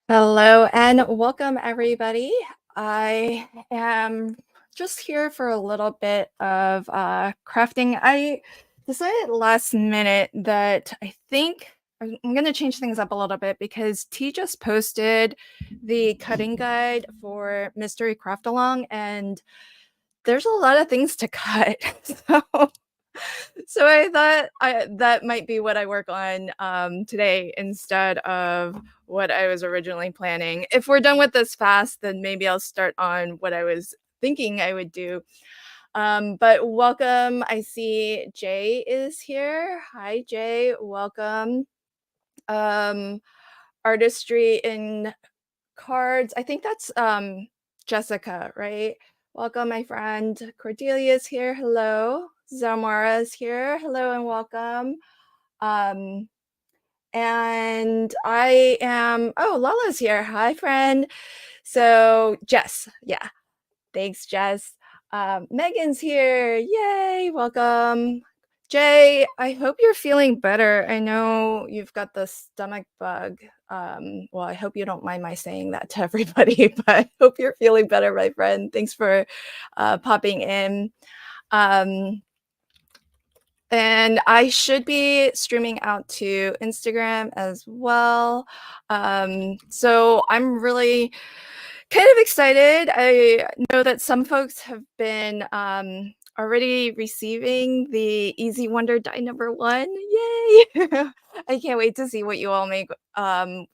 Hello and welcome, everybody. I am just here for a little bit of crafting. I decided last minute that I think I'm going to change things up a little bit because T just posted the cutting guide for Mystery Craft Along, and there's a lot of things to cut. So so I thought that might be what I work on today instead of what I was originally planning. If we're done with this fast, then maybe I'll start on what I was thinking I would do. But welcome. I see Jay is here. Hi, Jay. Welcome. Um, Artistry in cards. I think that's Jessica, right? Welcome, my friend. Cordelia's here. Hello. Zamara's here. Hello and welcome. Um, and I am, oh, Lala's here. Hi, friend. So, Jess, yeah. Thanks, Jess. Megan's here. Yay. Welcome. Jay, I hope you're feeling better. I know you've got the stomach bug. Well, I hope you don't mind my saying that to everybody, but I hope you're feeling better, my friend. Thanks for popping in. Um, and I should be streaming out to Instagram as well. So I'm really kind of excited. I know that some folks have been already receiving the Easy Wonder Die #1. Yay! I can't wait to see what you all make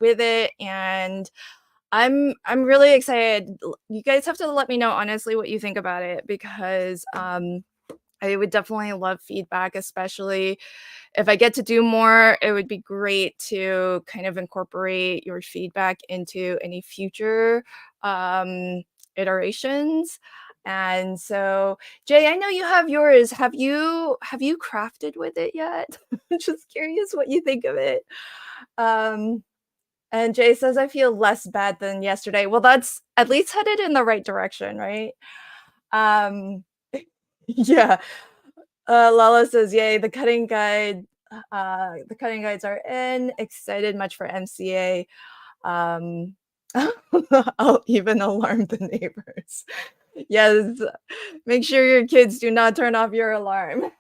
with it, and I'm really excited. You guys have to let me know honestly what you think about it because I would definitely love feedback, especially if I get to do more. It would be great to kind of incorporate your feedback into any future iterations. And so, Jay, I know you have yours. Have you crafted with it yet? I'm just curious what you think of it. Um, and Jay says I feel less bad than yesterday. Well, that's at least headed in the right direction, right? Um, yeah. Lala says, "Yay, the cutting guides are in. Excited much for MCA. Um, I'll even alarm the neighbors." Yes, make sure your kids do not turn off your alarm.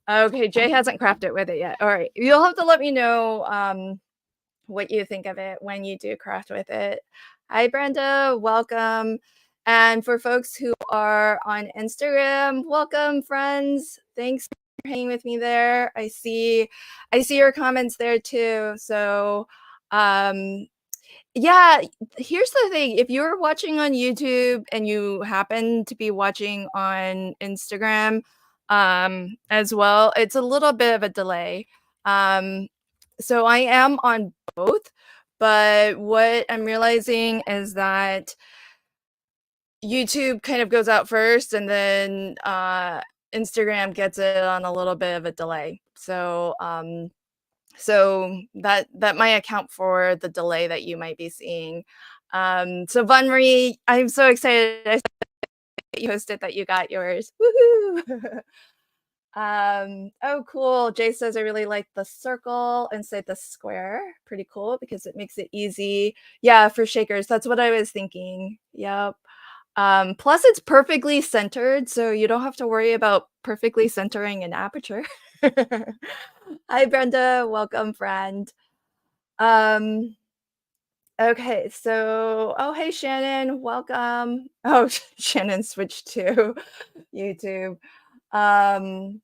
Okay, Jay hasn't crafted with it yet. All right, you'll have to let me know what you think of it when you do craft with it. Hi, Brenda. Welcome. And for folks who are on Instagram, welcome, friends. Thanks for hanging with me there. I see your comments there too. So, um, yeah, here's the thing. If you're watching on YouTube and you happen to be watching on Instagram as well, it's a little bit of a delay. Um, so I am on both, but what I'm realizing is that YouTube kind of goes out first and then Instagram gets it on a little bit of a delay. So that might account for the delay that you might be seeing. So Von Marie, I'm so excited I saw that you posted that you got yours. Woohoo! Oh, cool. Jay says I really like the circle inside the square. Pretty cool because it makes it easy. Yeah, for shakers. That's what I was thinking. Yep. Plus it's perfectly centered, so you don't have to worry about perfectly centering an aperture. Hi, Brenda. Welcome, friend. Um, okay, so oh, hey, Shannon. Welcome. Oh, Shannon switched to YouTube. Um,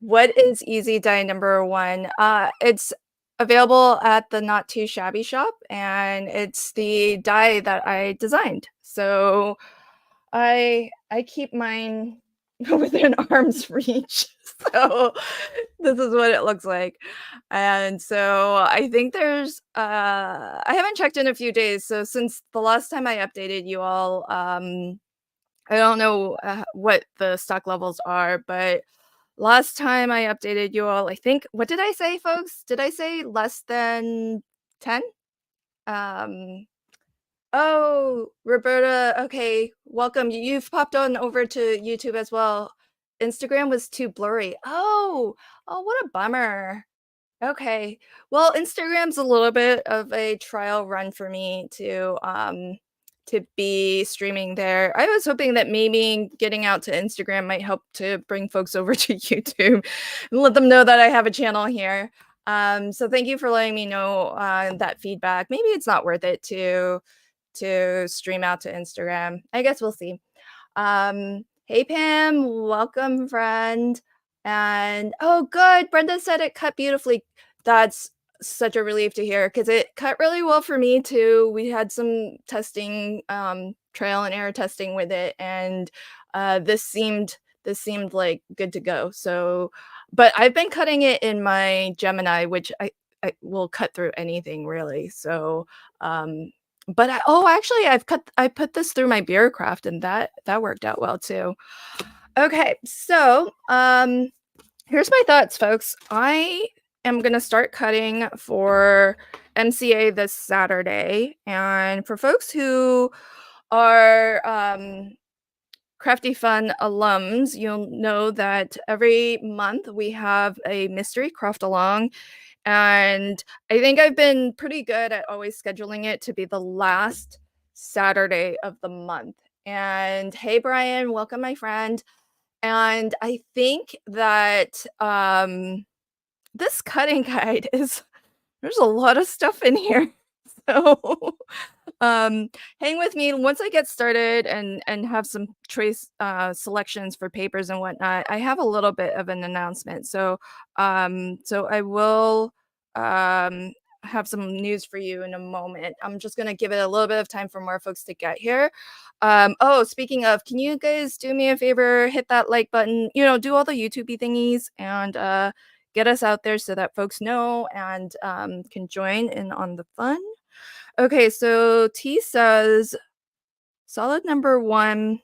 what is Easy Die #1? It's available at the Not Too Shabby shop, and it's the die that I designed. So I keep mine within arm's reach. So this is what it looks like. And so I think there's I haven't checked in a few days. So since the last time I updated you all, I don't know what the stock levels are, but last time I updated you all, I think, what did I say, folks? Did I say less than 10? Um, oh, Roberta, okay, welcome. You've popped on over to YouTube as well. Instagram was too blurry. Oh, what a bummer. Okay. Well, Instagram's a little bit of a trial run for me to be streaming there. I was hoping that maybe getting out to Instagram might help to bring folks over to YouTube and let them know that I have a channel here. So thank you for letting me know that feedback. Maybe it's not worth it to stream out to Instagram. I guess we'll see. Hey Pam, welcome friend. And oh good, Brenda said it cut beautifully. That's such a relief to hear because it cut really well for me too. We had some testing, trial and error testing with it, and this seemed like good to go. So, but I've been cutting it in my Gemini, which I will cut through anything really. So, but actually, I put this through my Beercraft, and that worked out well too. Okay, so, here's my thoughts, folks. I am gonna start cutting for MCA this Saturday, and for folks who are, Crafty Fun alums, you'll know that every month we have a mystery craft along, and I think I've been pretty good at always scheduling it to be the last Saturday of the month. And hey, Brian, welcome, my friend. And I think that this cutting guide is there's a lot of stuff in here. So um hang with me once I get started and have some choice selections for papers and whatnot. I have a little bit of an announcement, so I will um have some news for you in a moment. I'm just going to give it a little bit of time for more folks to get here. Oh, speaking of, can you guys do me a favor, hit that like button, do all the YouTubey thingies, and get us out there so that folks know and can join in on the fun. Okay, so T says solid number 1.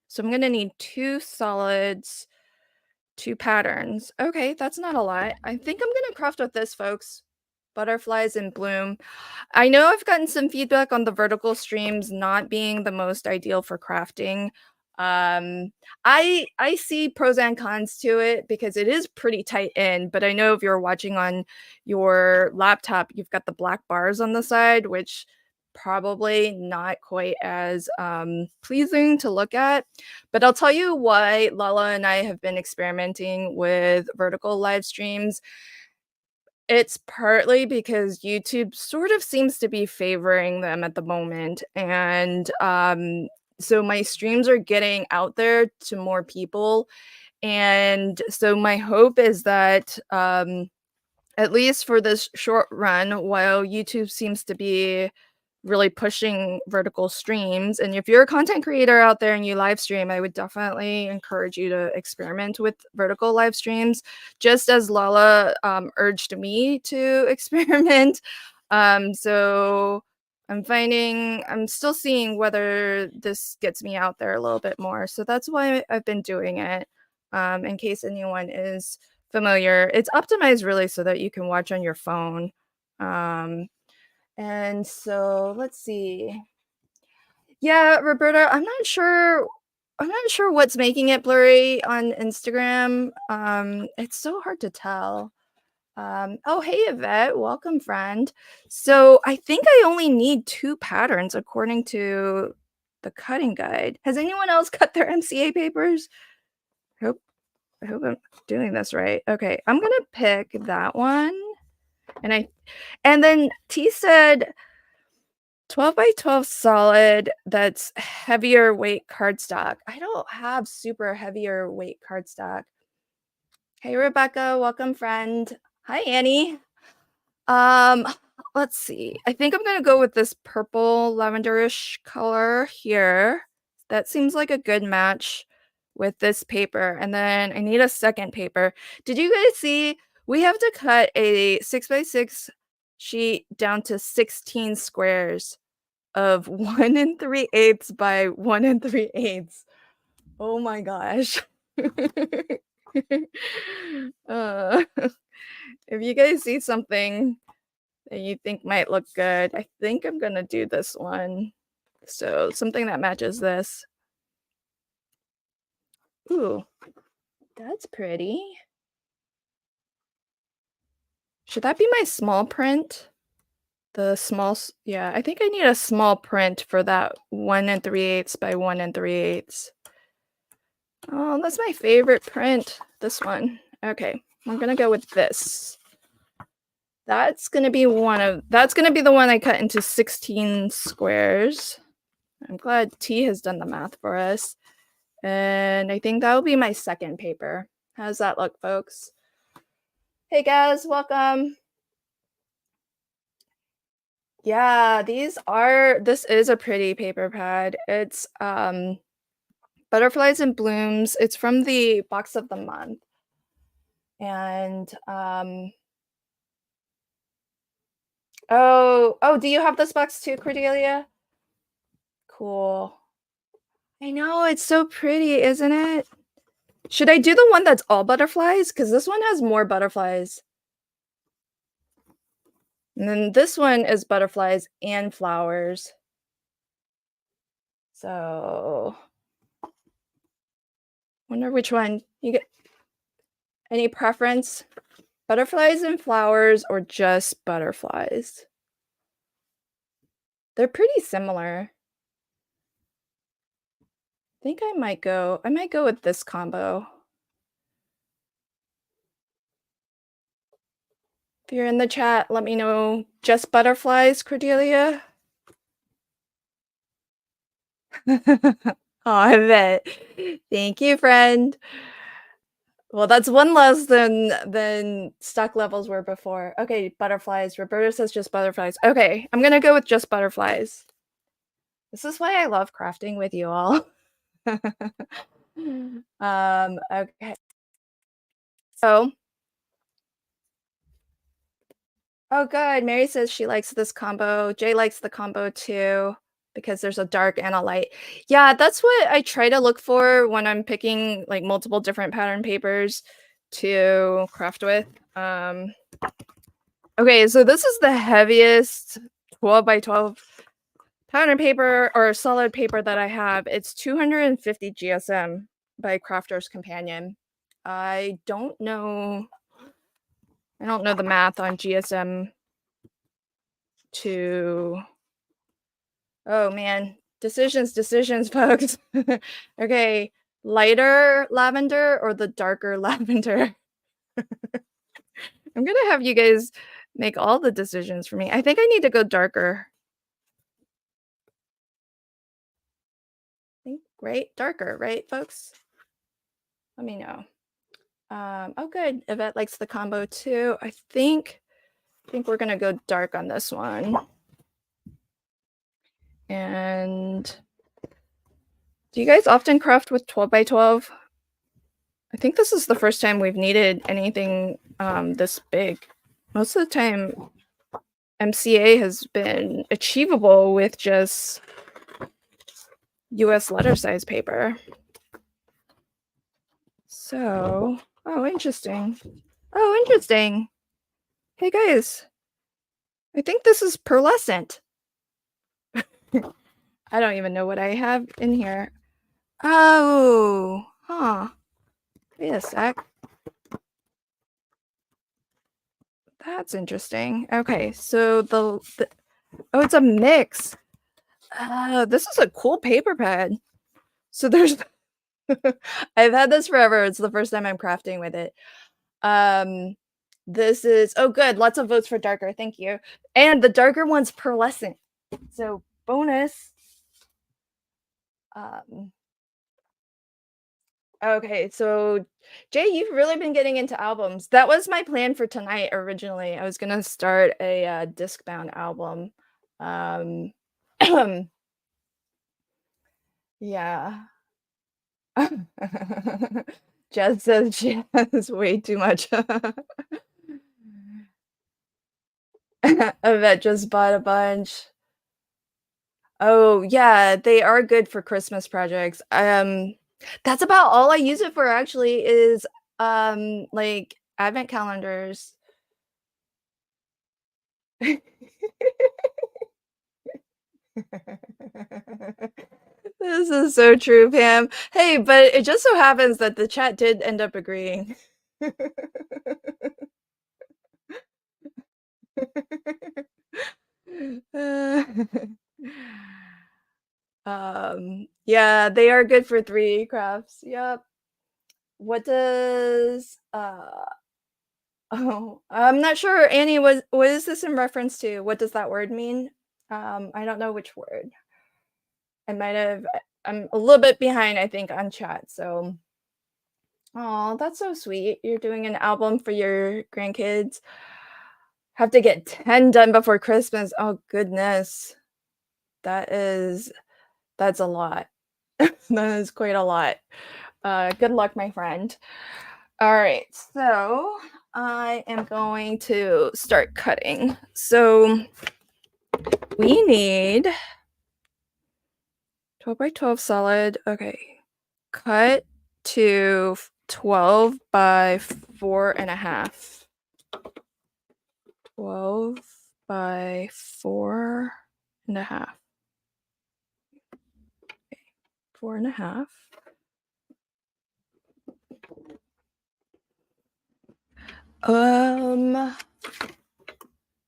So I'm gonna need 2 solids, 2 patterns. Okay, that's not a lot. I think I'm gonna craft with this, folks. Butterflies in bloom. I know I've gotten some feedback on the vertical streams not being the most ideal for crafting. Um, I see pros and cons to it because it is pretty tight in, but I know if you're watching on your laptop, you've got the black bars on the side, which probably not quite as pleasing to look at. But I'll tell you why Lala and I have been experimenting with vertical live streams. It's partly because YouTube sort of seems to be favoring them at the moment, and, so my streams are getting out there to more people, and so my hope is that, at least for this short run, while YouTube seems to be really pushing vertical streams. And if you're a content creator out there and you live stream, I would definitely encourage you to experiment with vertical live streams, just as Lala urged me to experiment. So I'm still seeing whether this gets me out there a little bit more. So that's why I've been doing it. In case anyone is familiar, it's optimized really so that you can watch on your phone. Um, and so let's see. Yeah, Roberta, I'm not sure what's making it blurry on Instagram. It's so hard to tell. Oh, hey Yvette, welcome friend. So I think I only need 2 patterns according to the cutting guide. Has anyone else cut their MCA papers? Hope I hope I'm doing this right. Okay, I'm gonna pick that one. And then T said 12 by 12 solid that's heavier weight cardstock. I don't have super heavier weight cardstock. Hey Rebecca, welcome friend. Hi Annie. Um, let's see. I think I'm gonna go with this purple lavenderish color here. That seems like a good match with this paper. And then I need a second paper. Did you guys see? We have to cut a 6 by 6 sheet down to 16 squares of 1 3/8 by 1 3/8. Oh my gosh. uh, if you guys see something that you think might look good, I think I'm gonna do this one. So something that matches this. Ooh, that's pretty. Should that be my small print? The small, yeah, I think I need a small print for that 1 3/8 by 1 3/8. Oh, that's my favorite print. This one. Okay, we're gonna go with this. That's gonna be the one I cut into 16 squares. I'm glad T has done the math for us. And I think that will be my second paper. How's that look, folks? Hey guys, welcome. Yeah, this is a pretty paper pad. It's Butterflies and Blooms. It's from the box of the month. And oh, do you have this box too, Cordelia? Cool. I know, it's so pretty, isn't it? Should I do the one that's all butterflies? Because this one has more butterflies. And then this one is butterflies and flowers. So, wonder which one. You get any preference? Butterflies and flowers or just butterflies? They're pretty similar. I think I might go with this combo. If you're in the chat, let me know. Just butterflies, Cordelia? Oh, I bet. Thank you, friend. Well, that's one less than stock levels were before. Okay, butterflies. Roberta says just butterflies. Okay, I'm gonna go with just butterflies. This is why I love crafting with you all. Okay. So, oh, good. Mary says she likes this combo. Jay likes the combo too because there's a dark and a light. Yeah, that's what I try to look for when I'm picking like multiple different pattern papers to craft with. Okay, so this is the heaviest 12 by 12 pattern paper or solid paper that I have. It's 250 GSM by Crafter's Companion. I don't know the math on GSM to, oh man, decisions, folks. Okay, lighter lavender or the darker lavender? I'm gonna have you guys make all the decisions for me. I think I need to go darker. I think, right? Darker, right, folks? Let me know. Oh, good. Yvette likes the combo too. I think we're gonna go dark on this one. And do you guys often craft with 12 by 12? I think this is the first time we've needed anything this big. Most of the time, MCA has been achievable with just US letter size paper. So, oh, interesting. Oh, interesting. Hey guys, I think this is pearlescent. I don't even know what I have in here. Oh, huh. Wait a sec. That's interesting. Okay, so oh, it's a mix. This is a cool paper pad. So there's I've had this forever. It's the first time I'm crafting with it. This is, oh good, lots of votes for darker. Thank you. And the darker one's pearlescent. So bonus. Okay, so Jay, you've really been getting into albums. That was my plan for tonight originally. I was gonna start a disc-bound album. Yeah. Jess says she has way too much. Yvette just bought a bunch. Oh, yeah, they are good for Christmas projects. That's about all I use it for actually is like advent calendars. This is so true, Pam. Hey, but it just so happens that the chat did end up agreeing. Yeah, they are good for 3 crafts. Yep. What does oh, I'm not sure, Annie, what is this in reference to? What does that word mean? I don't know which word. I might have I'm a little bit behind, I think, on chat, so oh, that's so sweet. You're doing an album for your grandkids. Have to get 10 done before Christmas. Oh, goodness. That is that's a lot. That is quite a lot. Good luck, my friend. All right, so I am going to start cutting. So we need 12 by 12 solid. Okay. Cut to 12 by 4.5. 12 by 4.5. 4.5.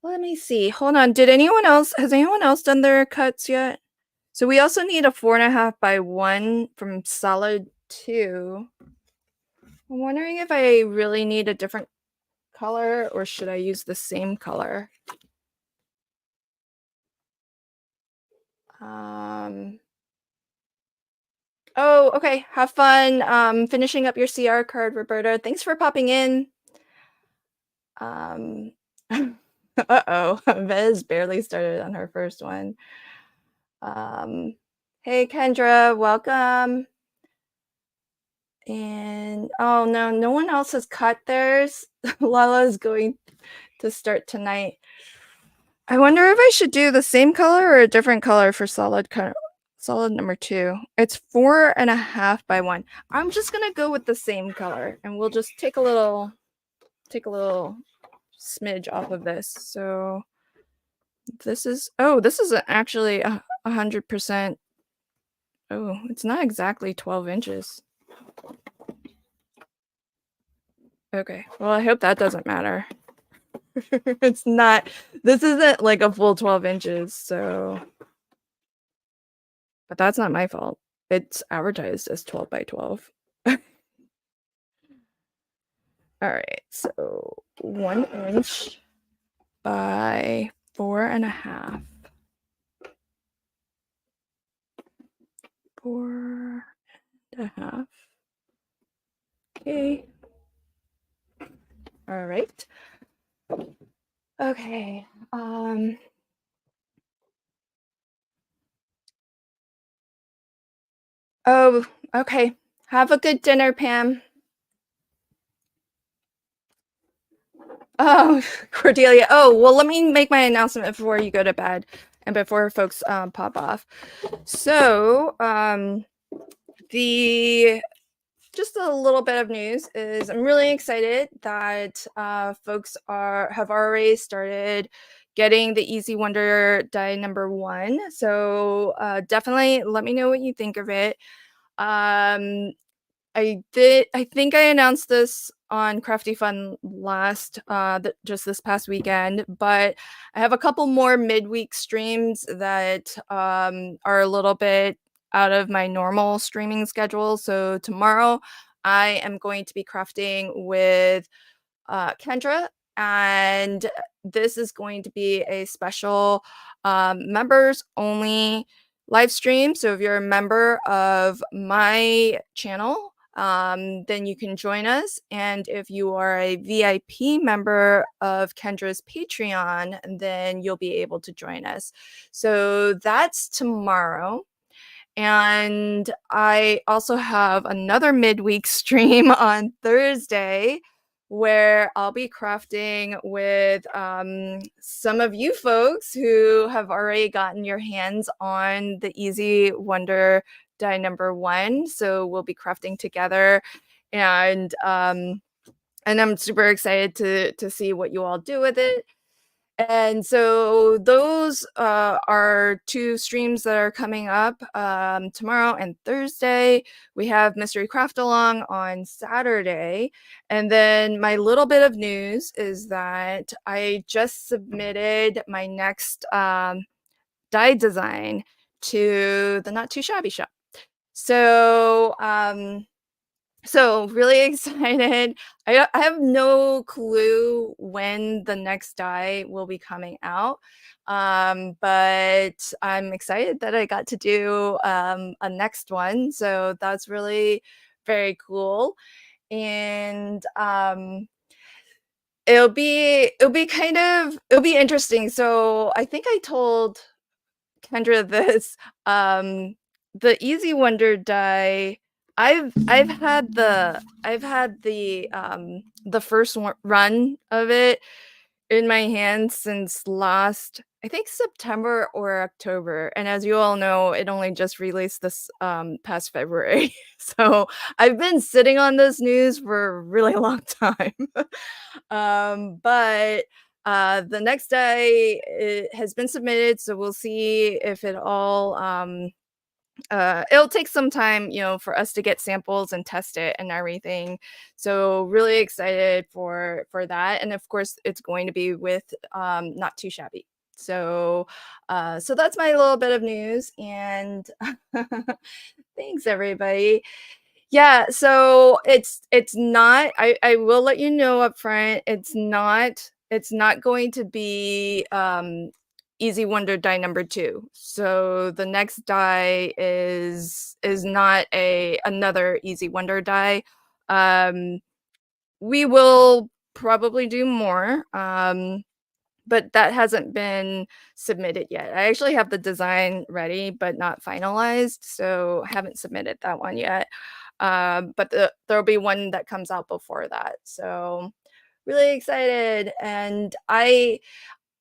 Let me see. Hold on. Has anyone else done their cuts yet? So we also need a 4.5 by 1 from solid 2. I'm wondering if I really need a different color or should I use the same color? Oh, okay. Have fun finishing up your CR card, Roberta. Thanks for popping in. Uh-oh. Vez barely started on her first one. Hey, Kendra, welcome. And oh no, no one else has cut theirs. Lala is going to start tonight. I wonder if I should do the same color or a different color for solid number 2. It's 4.5 by 1. I'm just gonna go with the same color, and we'll just take a little smidge off of this. So this is actually 100%. Oh, it's not exactly 12 inches. Okay, well, I hope that doesn't matter. It's not, this isn't like a full 12 inches, so. But that's not my fault. It's advertised as 12 by 12. All right, so 1 inch by 4.5. 4.5. Okay. All right. Okay. Oh, okay. Have a good dinner, Pam. Oh, Cordelia. Oh, well, let me make my announcement before you go to bed and before folks pop off. So, just a little bit of news is I'm really excited that folks have already started getting the Easy Wonder die number 1. So definitely let me know what you think of it. I think I announced this on Crafty Fun just this past weekend, but I have a couple more midweek streams that are a little bit out of my normal streaming schedule. So tomorrow I am going to be crafting with Kendra, and this is going to be a special members only live stream. So if you're a member of my channel, then you can join us. And if you are a VIP member of Kendra's Patreon, then you'll be able to join us. So that's tomorrow. And I also have another midweek stream on Thursday where I'll be crafting with some of you folks who have already gotten your hands on the Easy Wonder die number 1. So we'll be crafting together, and I'm super excited to see what you all do with it. And so those are 2 streams that are coming up tomorrow and Thursday. We have Mystery Craft Along on Saturday. And then my little bit of news is that I just submitted my next die design to the Not Too Shabby shop. So, so really excited. I have no clue when the next die will be coming out. But I'm excited that I got to do a next one. So that's really very cool. And it'll be interesting. So I think I told Kendra this, the Easy Wonder die, I've had the first one run of it in my hands since last, I think, September or October, and as you all know, it only just released this, past February. So, I've been sitting on this news for a really long time. But the next day it has been submitted, so we'll see if it all it'll take some time, you know, for us to get samples and test it and everything. So really excited for that. And of course it's going to be with Not Too Shabby. So so that's my little bit of news, and thanks everybody. Yeah, so it's not, I will let you know up front, it's not going to be Easy Wonder die number 2. So the next die is not another Easy Wonder die. Um we will probably do more. But that hasn't been submitted yet. I actually have the design ready, but not finalized, so I haven't submitted that one yet. But there'll be one that comes out before that. So really excited. And I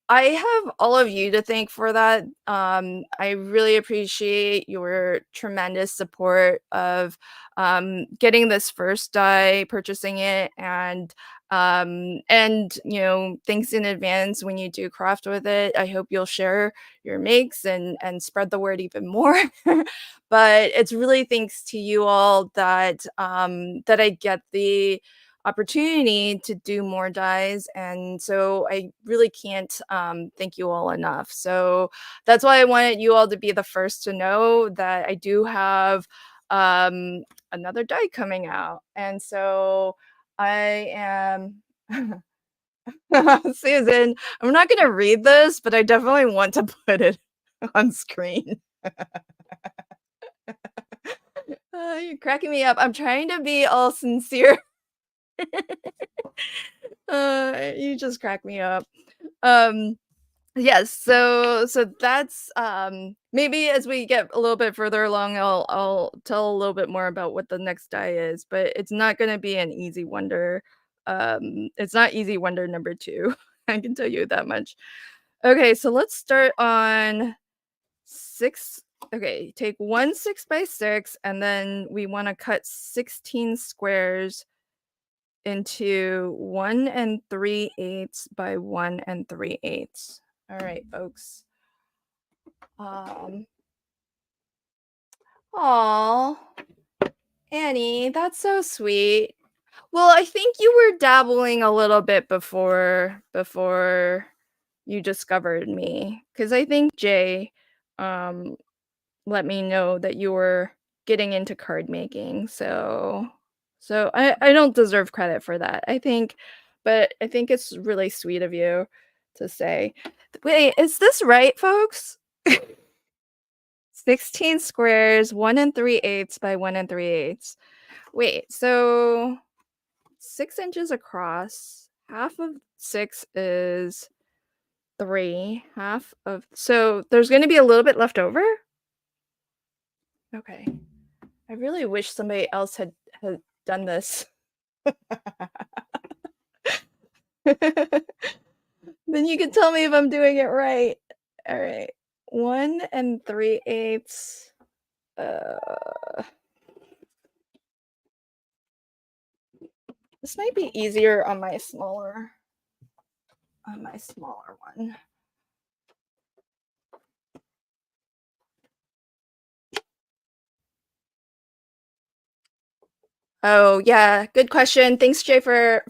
have all of you to thank for that. I really appreciate your tremendous support of getting this first die, purchasing it, and you know, thanks in advance when you do craft with it. I hope you'll share your makes and spread the word even more. But it's really thanks to you all that that I get the opportunity to do more dies, and so I really can't thank you all enough. So that's why I wanted you all to be the first to know that I do have um another die coming out. And so I am Susan, I'm not going to read this, but I definitely want to put it on screen. You're cracking me up. I'm trying to be all sincere. You just crack me up. Um, yes, so that's maybe as we get a little bit further along, I'll tell a little bit more about what the next die is, but it's not gonna be an Easy Wonder. It's not Easy Wonder number 2. I can tell you that much. Okay, so let's start on 6. Okay, take one 6x6, and then we want to cut 16 squares into 1 3/8 by 1 3/8. All right, folks. Um, aw, Annie, that's so sweet. Well, I think you were dabbling a little bit before you discovered me, because I think Jay um let me know that you were getting into card making. So I don't deserve credit for that, I think, but I think it's really sweet of you to say. Wait, is this right, folks? 16 squares, 1 3/8 by 1 3/8. Wait, so 6 inches across, half of 6 is 3, half of, so there's gonna be a little bit left over? Okay. I really wish somebody else had done this. Then you can tell me if I'm doing it right. All right. 1 3/8. Uh, this might be easier on my smaller one. Oh, yeah, good question. Thanks, Jay, for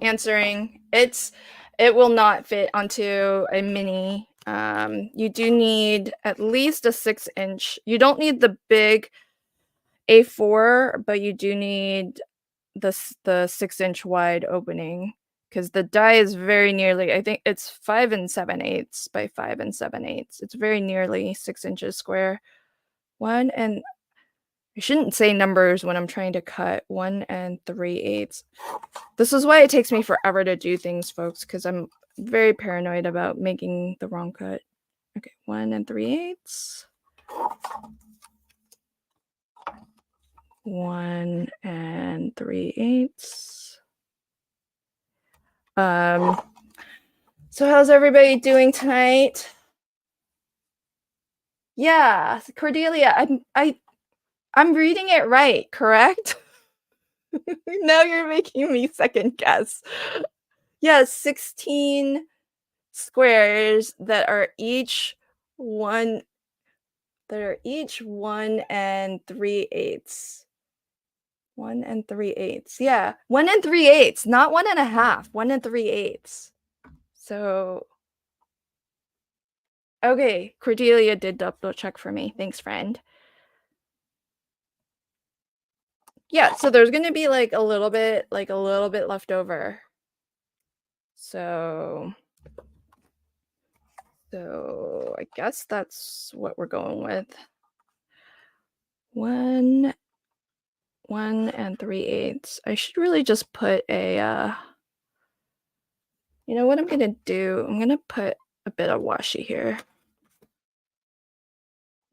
answering. It will not fit onto a mini You do need at least a 6-inch. You don't need the big A4, but you do need the 6-inch wide opening because the die is very nearly, I think it's 5 7/8 by 5 7/8. It's very nearly 6 inches square. 1 and I shouldn't say numbers when I'm trying to cut 1 3/8. This is why it takes me forever to do things, folks, because I'm very paranoid about making the wrong cut. Okay, 1 3/8. 1 3/8. So how's everybody doing tonight? Yeah, Cordelia, I'm reading it right, correct? Now you're making me second guess. Yes, 16 squares one that are each 1 3/8. 1 3/8. Yeah, 1 3/8, not 1 1/2, 1 3/8. So, okay, Cordelia did double check for me. Thanks, friend. Yeah, so there's gonna be like a little bit left over. So I guess that's what we're going with. 1 3/8. I should really just put a you know what I'm gonna do? I'm gonna put a bit of washi here.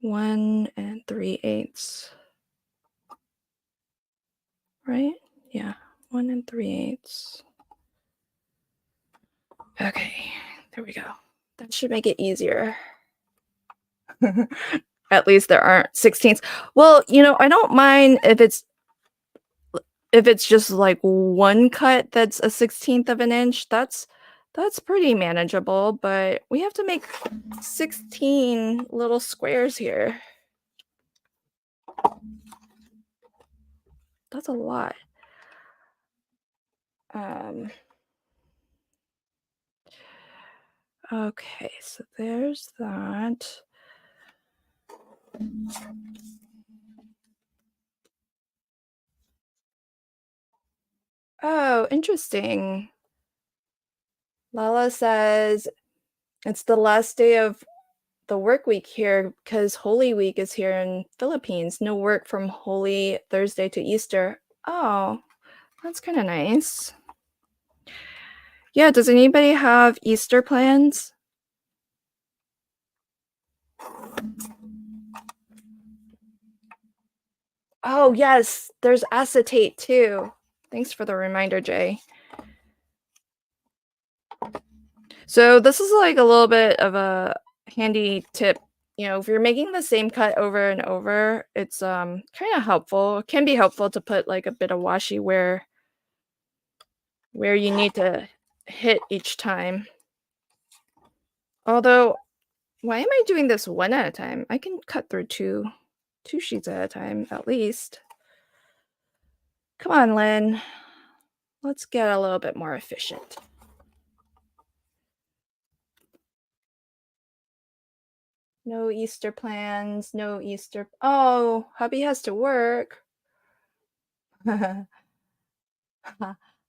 1 3/8. Right? Yeah, 1 3/8. Okay, there we go. That should make it easier. At least there aren't 16s. Well, I don't mind if it's just like one cut that's a 16th of an inch. That's pretty manageable, but we have to make 16 little squares here. That's a lot. Okay, so there's that. Oh, interesting. Lala says it's the last day of the work week here because Holy Week is here in Philippines. No work from Holy Thursday to Easter. Oh, that's kind of nice. Yeah, does anybody have Easter plans? Oh, yes, there's acetate too. Thanks for the reminder, Jay. So this is like a little bit of a handy tip. If you're making the same cut over and over, it's kind of helpful. It can be helpful to put like a bit of washi where you need to hit each time. Although, why am I doing this one at a time? I can cut through two sheets at a time at least. Come on, Lynn. Let's get a little bit more efficient. No Easter plans, no Easter. Oh, hubby has to work. Hi,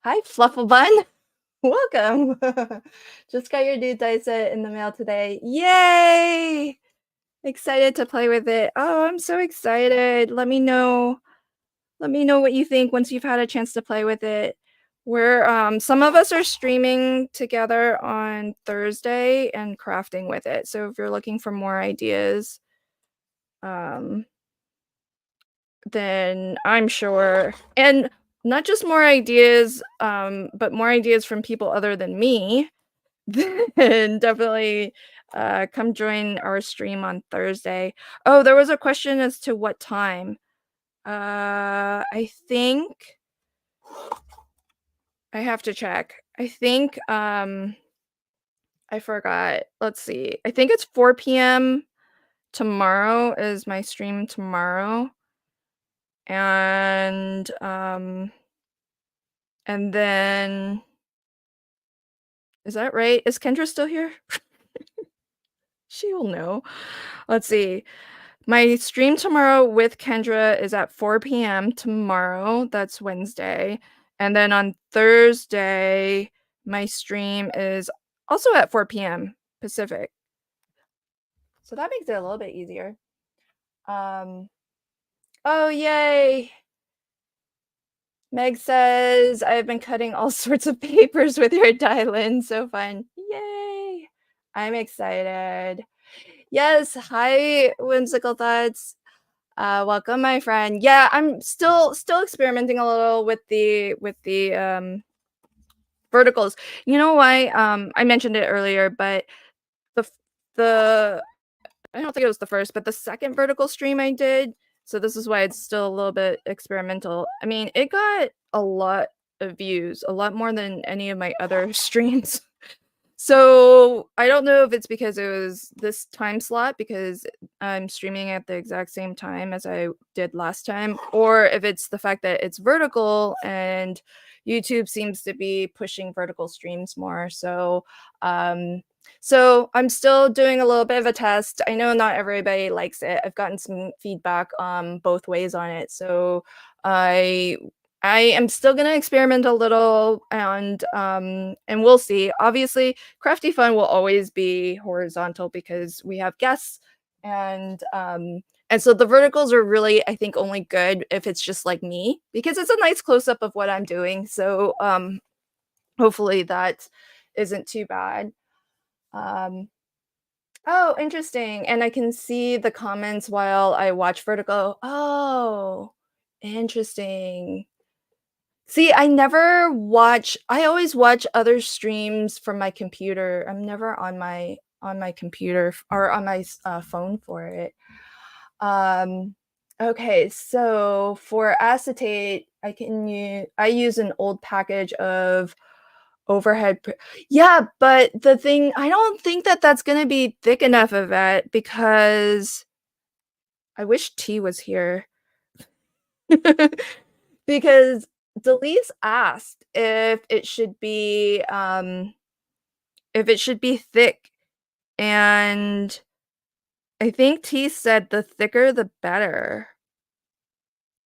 Flufflebun. Welcome. Just got your new die set in the mail today. Yay! Excited to play with it. Oh, I'm so excited. Let me know what you think once you've had a chance to play with it. We're some of us are streaming together on Thursday and crafting with it. So if you're looking for more ideas, then I'm sure, and not just more ideas, but more ideas from people other than me, then definitely come join our stream on Thursday. Oh, there was a question as to what time. I think I have to check. I think I forgot. Let's see. I think it's 4 p.m. tomorrow is my stream tomorrow. And then is that right? Is Kendra still here? She will know. Let's see. My stream tomorrow with Kendra is at 4 p.m. tomorrow. That's Wednesday. And then on Thursday, my stream is also at 4 p.m. Pacific. So that makes it a little bit easier. Oh, yay. Meg says, I've been cutting all sorts of papers with your dial-in. So fun. Yay. I'm excited. Yes. Hi, Whimsical Thoughts. Welcome, my friend. Yeah, I'm still experimenting a little with the verticals. You know why? I mentioned it earlier, but the the I don't think it was the first, but the second vertical stream I did. So this is why it's still a little bit experimental. I mean, it got a lot of views, a lot more than any of my other streams. So I don't know if it's because it was this time slot because I'm streaming at the exact same time as I did last time, or if it's the fact that it's vertical and YouTube seems to be pushing vertical streams more. So I'm still doing a little bit of a test. I know not everybody likes it. I've gotten some feedback both ways on it. So I I am still gonna experiment a little and we'll see. Obviously, Crafty Fun will always be horizontal because we have guests and so the verticals are really, I think, only good if it's just like me because it's a nice close up of what I'm doing. So hopefully that isn't too bad. Um, oh, interesting. And I can see the comments while I watch vertical. Oh, interesting. See, I always watch other streams from my computer. I'm never on my computer or on my phone for it. Um, okay, so for acetate, I use an old package of overhead yeah, but the thing I don't think that that's gonna be thick enough of it because I wish T was here. Because Delise asked if it should be thick, and I think T said the thicker the better.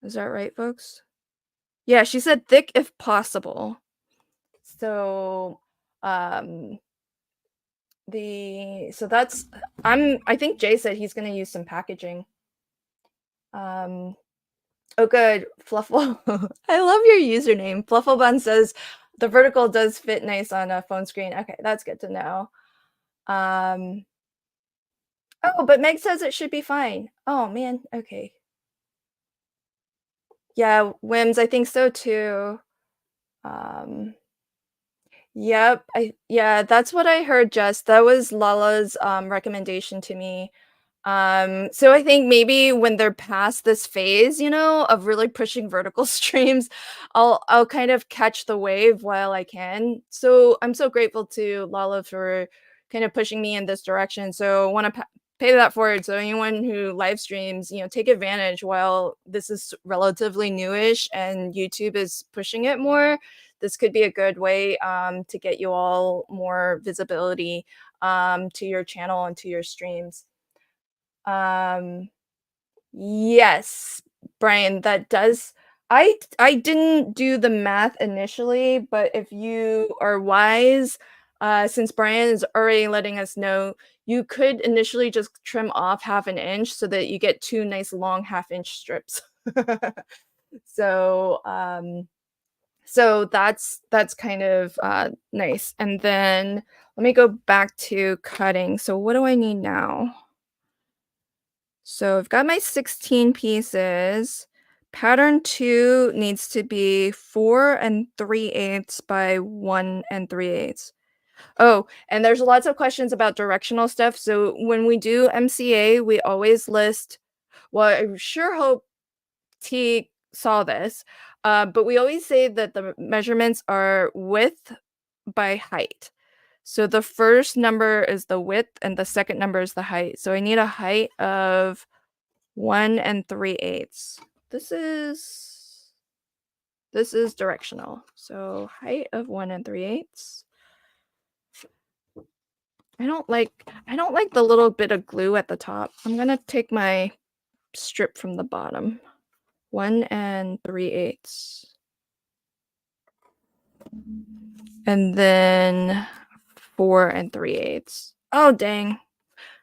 Is that right, folks? Yeah, she said thick if possible. So, um, that's I think Jay said he's gonna use some packaging. Oh, good. Fluffle. I love your username. Flufflebun says the vertical does fit nice on a phone screen. Okay, that's good to know. Um, oh, but Meg says it should be fine. Oh, man. Okay. Yeah, Wims, I think so too. Um, yep. Yeah, that's what I heard, Jess. That was Lala's recommendation to me. So I think maybe when they're past this phase, of really pushing vertical streams, I'll kind of catch the wave while I can. So I'm so grateful to Lala for kind of pushing me in this direction. So I want to pay that forward. So anyone who live streams, take advantage while this is relatively newish and YouTube is pushing it more. This could be a good way to get you all more visibility to your channel and to your streams. Um, yes, Brian, that does I didn't do the math initially, but if you are wise, since Brian is already letting us know, you could initially just trim off 1/2 inch so that you get 2 nice long 1/2 inch strips. So, so that's kind of nice. And then let me go back to cutting. So what do I need now? So I've got my 16 pieces. Pattern 2 needs to be 4 3/8 by 1 3/8. Oh, and there's lots of questions about directional stuff. So when we do MCA, we always list, well, I sure hope T saw this, but we always say that the measurements are width by height. So the first number is the width and the second number is the height. So I need a height of 1 3/8. This is directional. So height of 1 3/8. I don't like the little bit of glue at the top. I'm gonna take my strip from the bottom. 1 3/8. And then 4 3/8. Oh dang.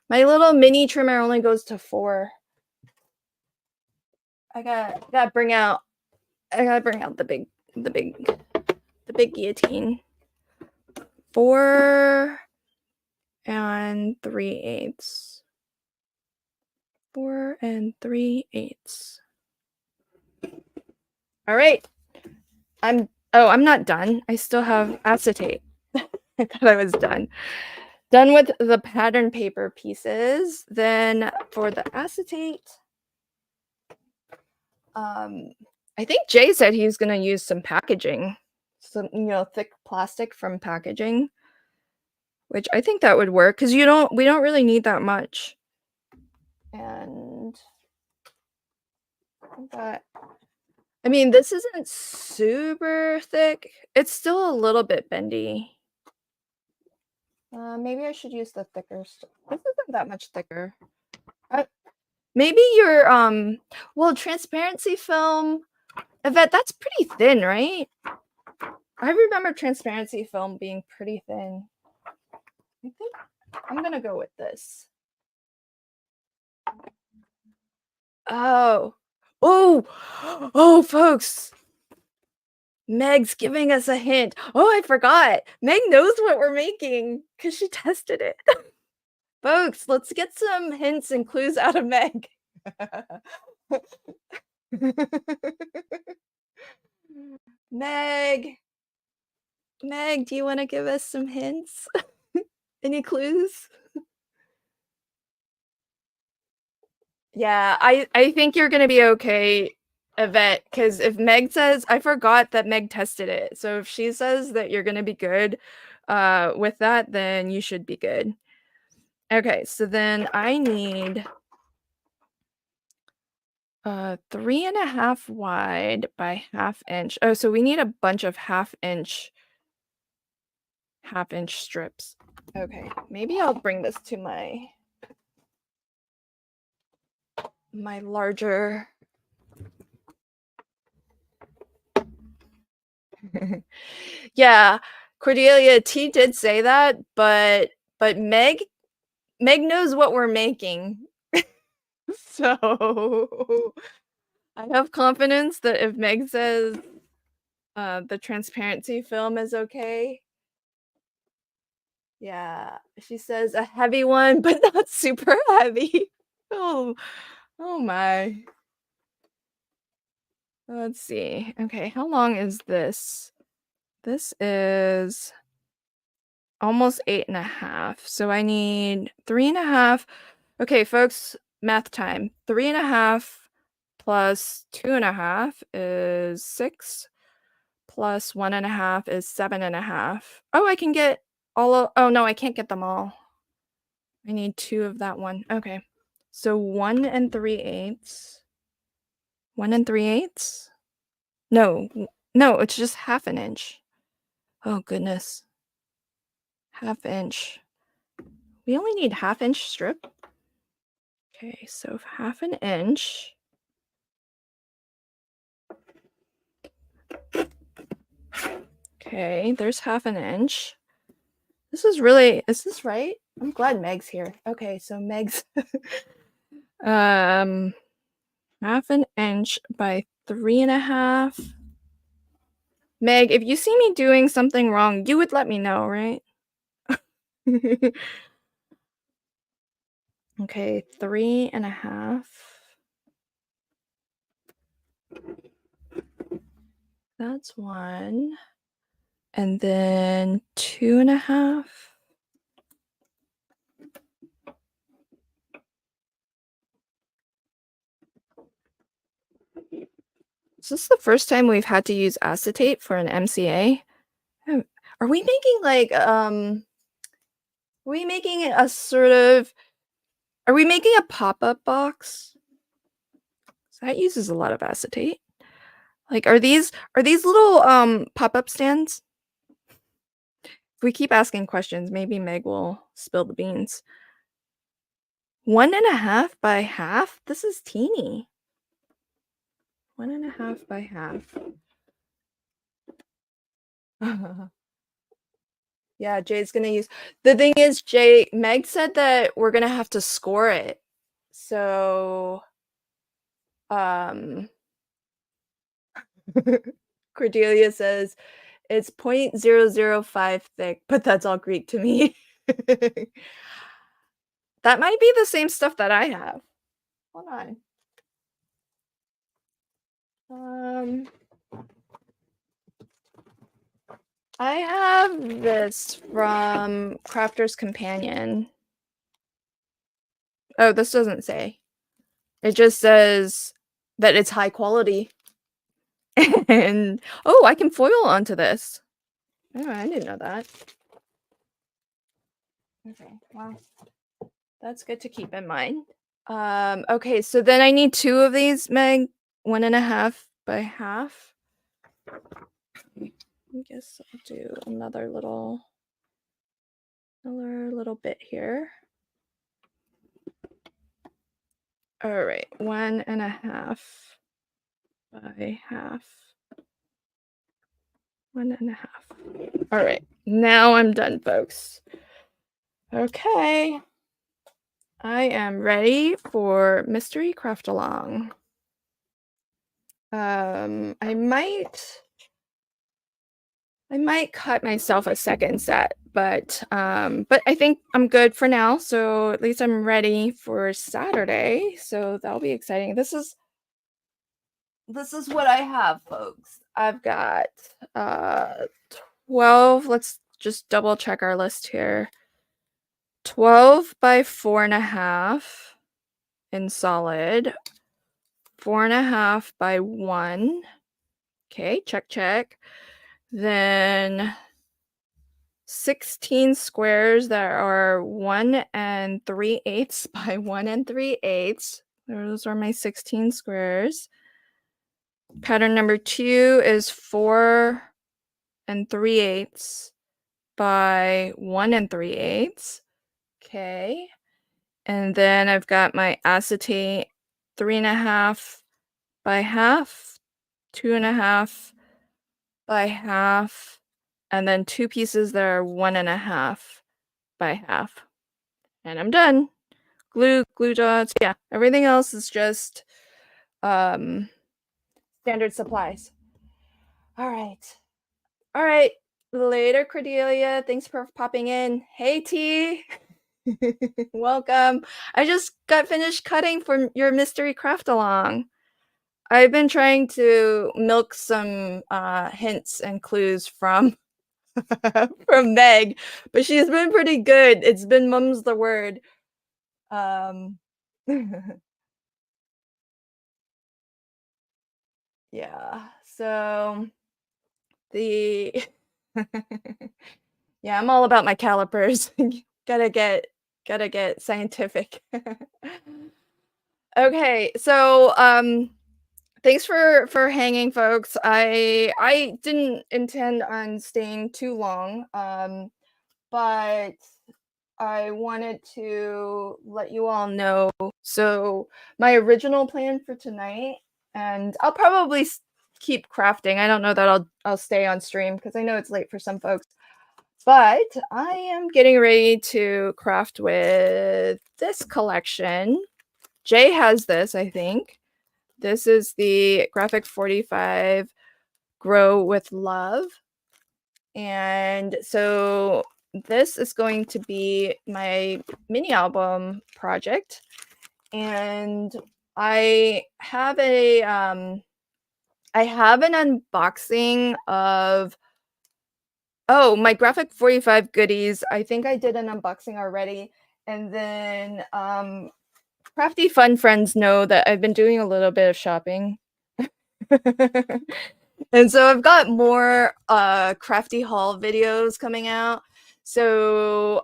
My little mini trimmer only goes to 4. I gotta bring out the big guillotine. 4 3/8. 4 3/8. All right. I'm not done. I still have acetate. I thought I was done. Done with the pattern paper pieces. Then for the acetate, I think Jay said he's gonna use some packaging, some thick plastic from packaging, which I think that would work because we don't really need that much. And I mean, this isn't super thick. It's still a little bit bendy. Maybe I should use the thicker stuff. This isn't that much thicker. Maybe your well, transparency film, Yvette, that's pretty thin, right? I remember transparency film being pretty thin. I think I'm gonna go with this. Oh, folks. Meg's giving us a hint. Oh, I forgot. Meg knows what we're making because she tested it. Folks, let's get some hints and clues out of Meg. Meg, do you want to give us some hints? Any clues? Yeah, I think you're gonna be okay, Yvette, because if Meg says, I forgot that Meg tested it. So if she says that you're gonna be good with that, then you should be good. Okay, so then I need 3.5 wide by 1/2 inch. Oh, so we need a bunch of 1/2 inch strips. Okay, maybe I'll bring this to my larger yeah, Cordelia T did say that, but Meg knows what we're making. So I have confidence that if Meg says the transparency film is okay. Yeah, she says a heavy one, but not super heavy. Oh my. Let's see. Okay, how long is this? This is almost 8.5. So I need 3.5. Okay, folks, math time. 3.5 plus 2.5 is 6. Plus 1.5 is 7.5. Oh, I can get all of, oh no, I can't get them all. I need 2 of that one. Okay. So 1 3/8. 1 3/8? No, it's just 1/2 inch. Oh goodness. 1/2 inch. We only need 1/2 inch strip. Okay, so 1/2 inch. Okay, there's 1/2 inch. This is really, is this right? I'm glad Meg's here. Okay, so Meg's 1/2 inch by 3.5. Meg, if you see me doing something wrong, you would let me know, right? Okay, 3.5. That's 1. And then 2.5. Is this the first time we've had to use acetate for an MCA? Oh, are we making like are we making a sort of, are we making a pop-up box? That uses a lot of acetate. Like, are these little pop-up stands? If we keep asking questions, maybe Meg will spill the beans. 1.5 by half? This is teeny. 1.5 by half. Yeah, Jay's gonna use. The thing is, Meg said that we're gonna have to score it. So, um, Cordelia says it's 0.005 thick, but that's all Greek to me. That might be the same stuff that I have. Hold on. I have this from Crafter's Companion. Oh, this doesn't say. It just says that it's high quality. And oh, I can foil onto this. Oh, I didn't know that. Okay, well, that's good to keep in mind. Okay, so then I need 2 of these, Meg. 1.5 by half. I guess I'll do another little bit here. All right, 1.5 by half. 1.5. All right, now I'm done, folks. Okay. I am ready for Mystery Craft Along. I might cut myself a second set, but I think I'm good for now. So at least I'm ready for Saturday. So that'll be exciting. This is what I have, folks. I've got 12. Let's just double check our list here. 12 by 4.5 in solid. 4.5 by 1. Okay, check. Then 16 squares that are 1 3/8 by 1 3/8. Those are my 16 squares. Pattern number 2 is 4 3/8 by 1 3/8. Okay. And then I've got my acetate 3.5 by half, 2.5 by half, and then 2 pieces that are 1.5 by half. And I'm done. Glue dots. Yeah, everything else is just standard supplies. All right. Later, Cordelia. Thanks for popping in. Hey, T. Welcome. I just got finished cutting for your mystery craft along. I've been trying to milk some hints and clues from from Meg, but she's been pretty good. It's been mum's the word. Yeah. So the yeah, I'm all about my calipers. gotta get scientific. Okay, so thanks for hanging, folks. I didn't intend on staying too long, but I wanted to let you all know. So my original plan for tonight, and I'll probably keep crafting. I don't know that I'll stay on stream because I know it's late for some folks. But I am getting ready to craft with this collection. Jay has this, I think. This is the Graphic 45 Grow with Love. And so this is going to be my mini album project. And I have an unboxing of my Graphic 45 goodies. I think I did an unboxing already. And then Crafty Fun friends know that I've been doing a little bit of shopping. And so I've got more crafty haul videos coming out. So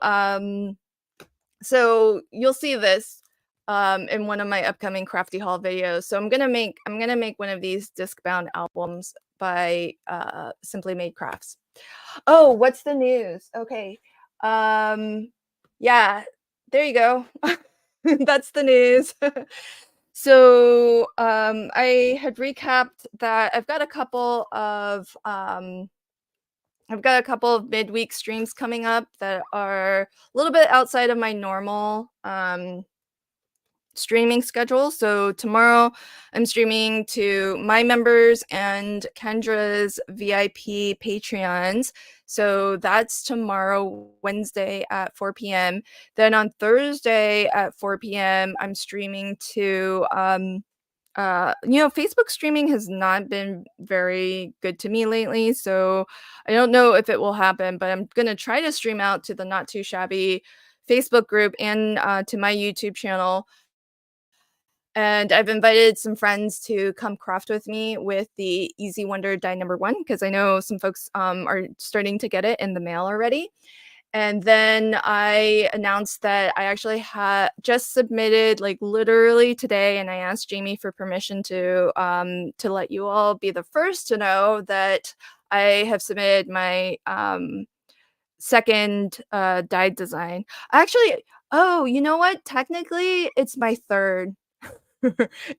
you'll see this in one of my upcoming crafty haul videos. So I'm gonna make one of these disc bound albums by Simply Made Crafts. Oh, what's the news? Okay. Um, yeah, there you go. That's the news. So, I had recapped that I've got a couple of midweek streams coming up that are a little bit outside of my normal, streaming schedule. So tomorrow I'm streaming to my members and Kendra's VIP Patreons. So that's tomorrow, Wednesday at 4 p.m. Then on Thursday at 4 p.m., I'm streaming to Facebook streaming has not been very good to me lately, so I don't know if it will happen, but I'm gonna try to stream out to the Not Too Shabby Facebook group and to my YouTube channel. And I've invited some friends to come craft with me with the Easy Wonder die number one because I know some folks are starting to get it in the mail already. And then I announced that I actually had just submitted like literally today, and I asked Jamie for permission to let you all be the first to know that I have submitted my second die design. Actually, oh, you know what? Technically, it's my third.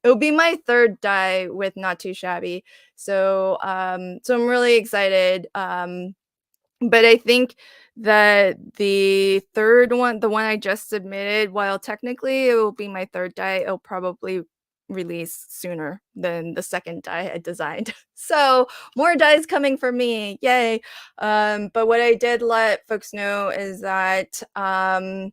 It'll be my third die with Not Too Shabby. So I'm really excited. But I think that the third one, the one I just submitted, while technically it will be my third die, it'll probably release sooner than the second die I designed. So more dies coming for me. Yay. But what I did let folks know is that I'm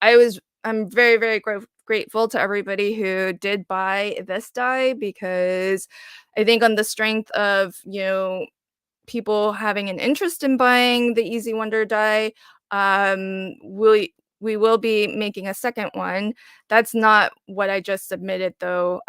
very, very grateful to everybody who did buy this die because I think on the strength of, people having an interest in buying the Easy Wonder die, we will be making a second one. That's not what I just submitted though.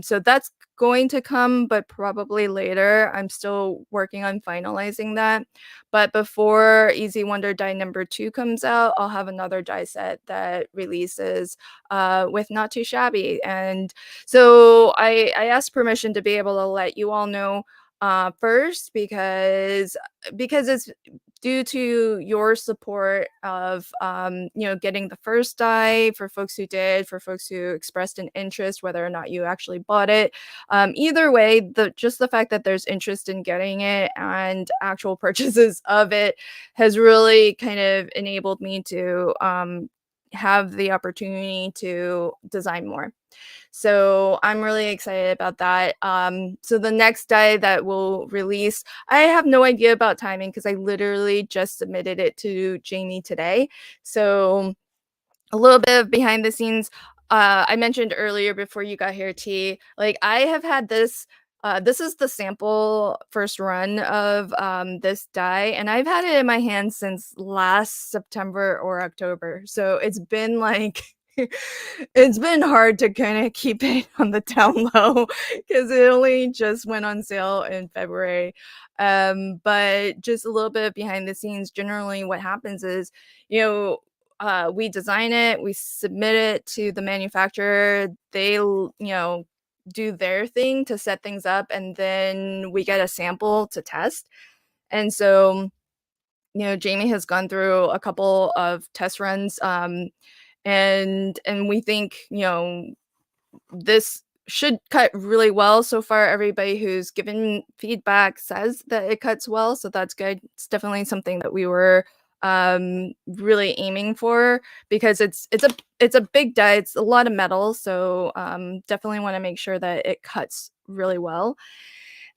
So that's going to come, but probably later. I'm still working on finalizing that. But before Easy Wonder die number two comes out, I'll have another die set that releases with Not Too Shabby. And so I asked permission to be able to let you all know first because it's due to your support of getting the first die for folks who did, for folks who expressed an interest whether or not you actually bought it. Either way, the fact that there's interest in getting it and actual purchases of it has really kind of enabled me to have the opportunity to design more. So I'm really excited about that. So the next die that will release, I have no idea about timing because I literally just submitted it to Jamie today. So a little bit of behind the scenes. I mentioned earlier before you got here, T, like I have had this. This is the sample first run of this die, and I've had it in my hands since last September or October. So it's been like it's been hard to kind of keep it on the down low because it only just went on sale in February. But just a little bit behind the scenes, generally what happens is, we design it, we submit it to the manufacturer, do their thing to set things up, and then we get a sample to test. And so, Jamie has gone through a couple of test runs, and we think, this should cut really well. So far, everybody who's given feedback says that it cuts well, so that's good. It's definitely something that we were really aiming for because it's a big die. It's a lot of metal, so definitely want to make sure that it cuts really well.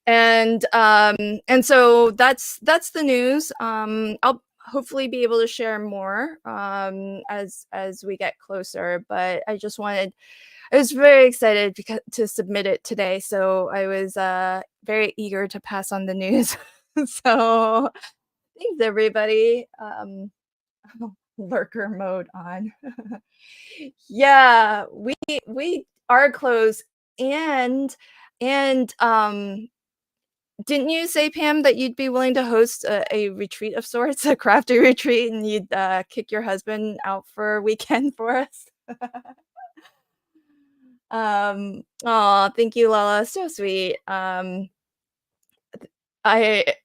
And so that's the news. I'll hopefully be able to share more as we get closer, but I was very excited to submit it today, so I was very eager to pass on the news. So thanks everybody. Lurker mode on. Yeah, we are close, and didn't you say, Pam, that you'd be willing to host a retreat of sorts, a crafty retreat, and you'd kick your husband out for a weekend for us? Oh, thank you, Lala. So sweet. I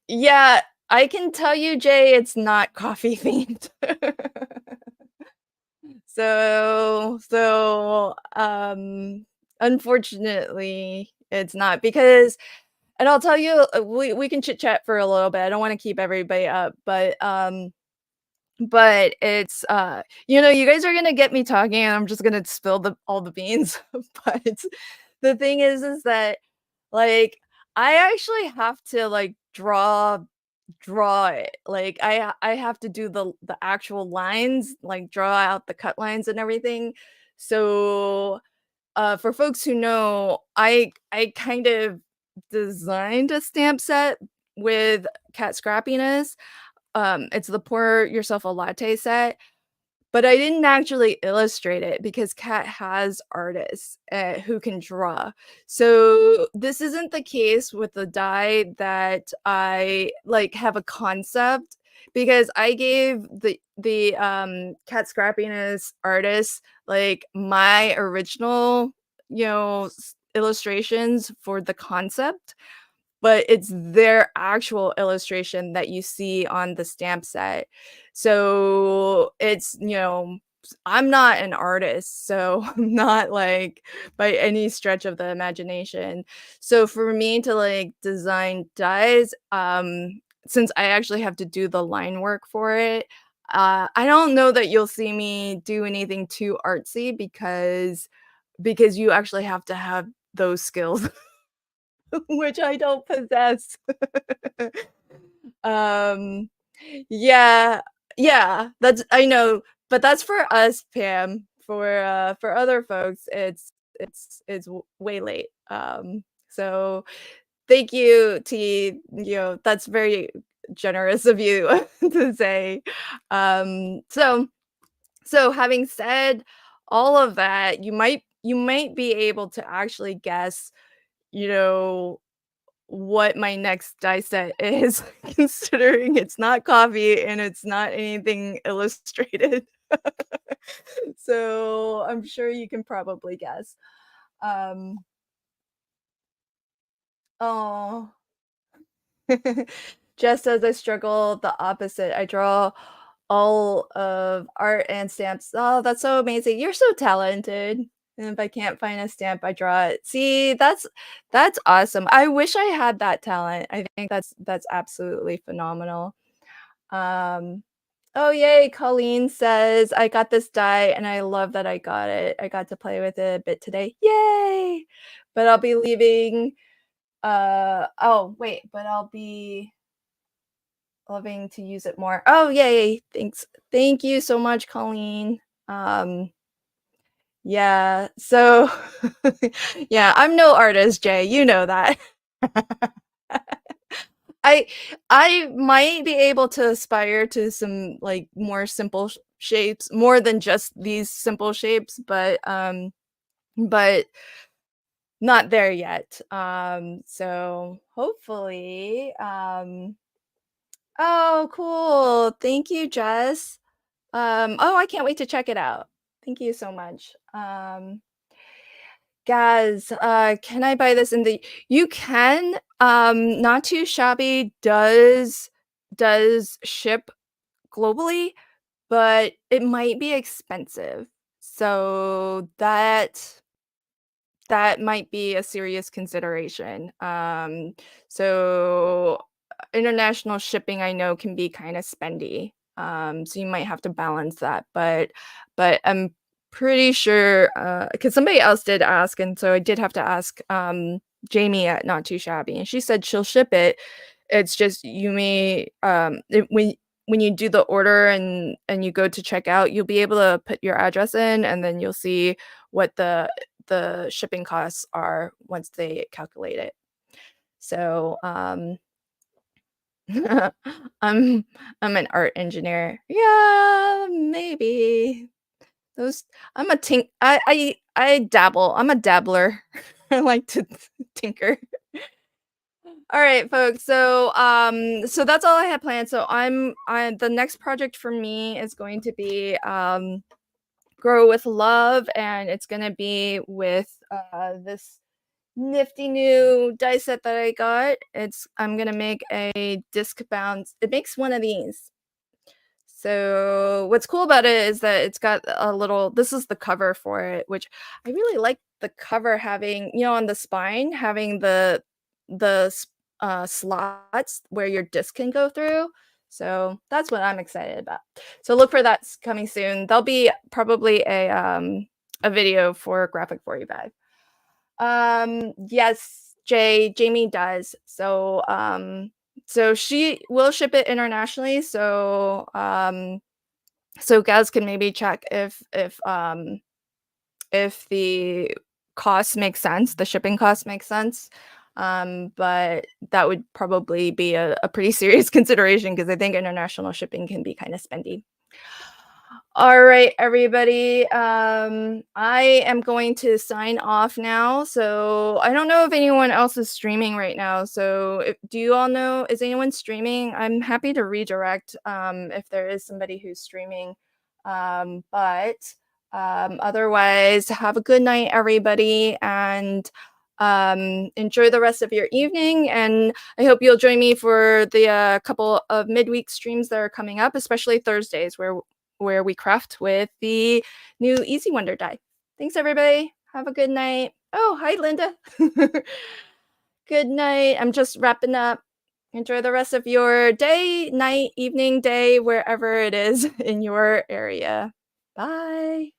Yeah, I can tell you, Jay, it's not coffee themed. Unfortunately, it's not because and I'll tell you, we can chit chat for a little bit. I don't wanna keep everybody up, but it's, you guys are gonna get me talking, and I'm just gonna spill all the beans, but the thing is that, like, I actually have to, like, draw it. Like, I have to do the actual lines, like, draw out the cut lines and everything. So, for folks who know, I kind of designed a stamp set with cat scrappiness. It's the Pour Yourself a Latte set, but I didn't actually illustrate it because Kat has artists, who can draw. So, this isn't the case with the die that I, like, have a concept because I gave the Cat Scrappiness artist, like, my original, illustrations for the concept, but it's their actual illustration that you see on the stamp set. So it's, I'm not an artist, so I'm not like by any stretch of the imagination. So for me to like design dies, since I actually have to do the line work for it, I don't know that you'll see me do anything too artsy because you actually have to have those skills. Which I don't possess. Um, yeah, yeah, that's I know, but that's for us, Pam. For other folks, it's way late. So thank you, T. That's very generous of you to say. So having said all of that, you might be able to actually guess, you know, what my next die set is, considering it's not coffee and it's not anything illustrated. So, I'm sure you can probably guess. Um, oh, just as I struggle the opposite, I draw all of art and stamps. Oh, that's so amazing. You're so talented. And if I can't find a stamp, I draw it. See, that's awesome. I wish I had that talent. I think that's absolutely phenomenal. Um, oh yay, Colleen says, I got this die and I love that I got it. I got to play with it a bit today. Yay! But I'll be leaving oh wait, but I'll be loving to use it more. Oh, yay. Thanks. Thank you so much, Colleen. Um, yeah, so yeah, I'm no artist, Jay, you know that. I I might be able to aspire to some, like, more simple shapes, more than just these simple shapes, but not there yet. So hopefully, oh, cool. Thank you, Jess. Oh, I can't wait to check it out. Thank you so much. Guys, can I buy this in the you can, Not Too Shabby does ship globally, but it might be expensive. So that might be a serious consideration. So international shipping I know can be kind of spendy. So you might have to balance that, but I'm pretty sure because somebody else did ask, and so I did have to ask Jamie at Not Too Shabby, and she said she'll ship it. It's just you may when you do the order and you go to check out, you'll be able to put your address in, and then you'll see what the shipping costs are once they calculate it. So, I'm I'm an art engineer. Yeah, maybe. Those I'm a tink I dabble. I'm a dabbler. I like to tinker. All right, folks. So that's all I had planned. So I the next project for me is going to be Grow with Love, and it's gonna be with this nifty new die set that I got. I'm gonna make a disc bound. It makes one of these. So what's cool about it is that it's got a little this is the cover for it, which I really like the cover having, on the spine, having the slots where your disc can go through. So that's what I'm excited about. So look for that coming soon. There'll be probably a video for Graphic 45. Yes, Jamie does. So she will ship it internationally. So Gaz can maybe check if the cost makes sense, the shipping cost makes sense. But that would probably be a pretty serious consideration because I think international shipping can be kind of spendy. All right, everybody. I am going to sign off now. So I don't know if anyone else is streaming right now. So do you all know? Is anyone streaming? I'm happy to redirect if there is somebody who's streaming. But otherwise, have a good night, everybody, and enjoy the rest of your evening. And I hope you'll join me for the couple of midweek streams that are coming up, especially Thursdays, where we craft with the new Easy Wonder die. Thanks, everybody. Have a good night. Oh, hi, Linda. Good night. I'm just wrapping up. Enjoy the rest of your day, night, evening, day, wherever it is in your area. Bye.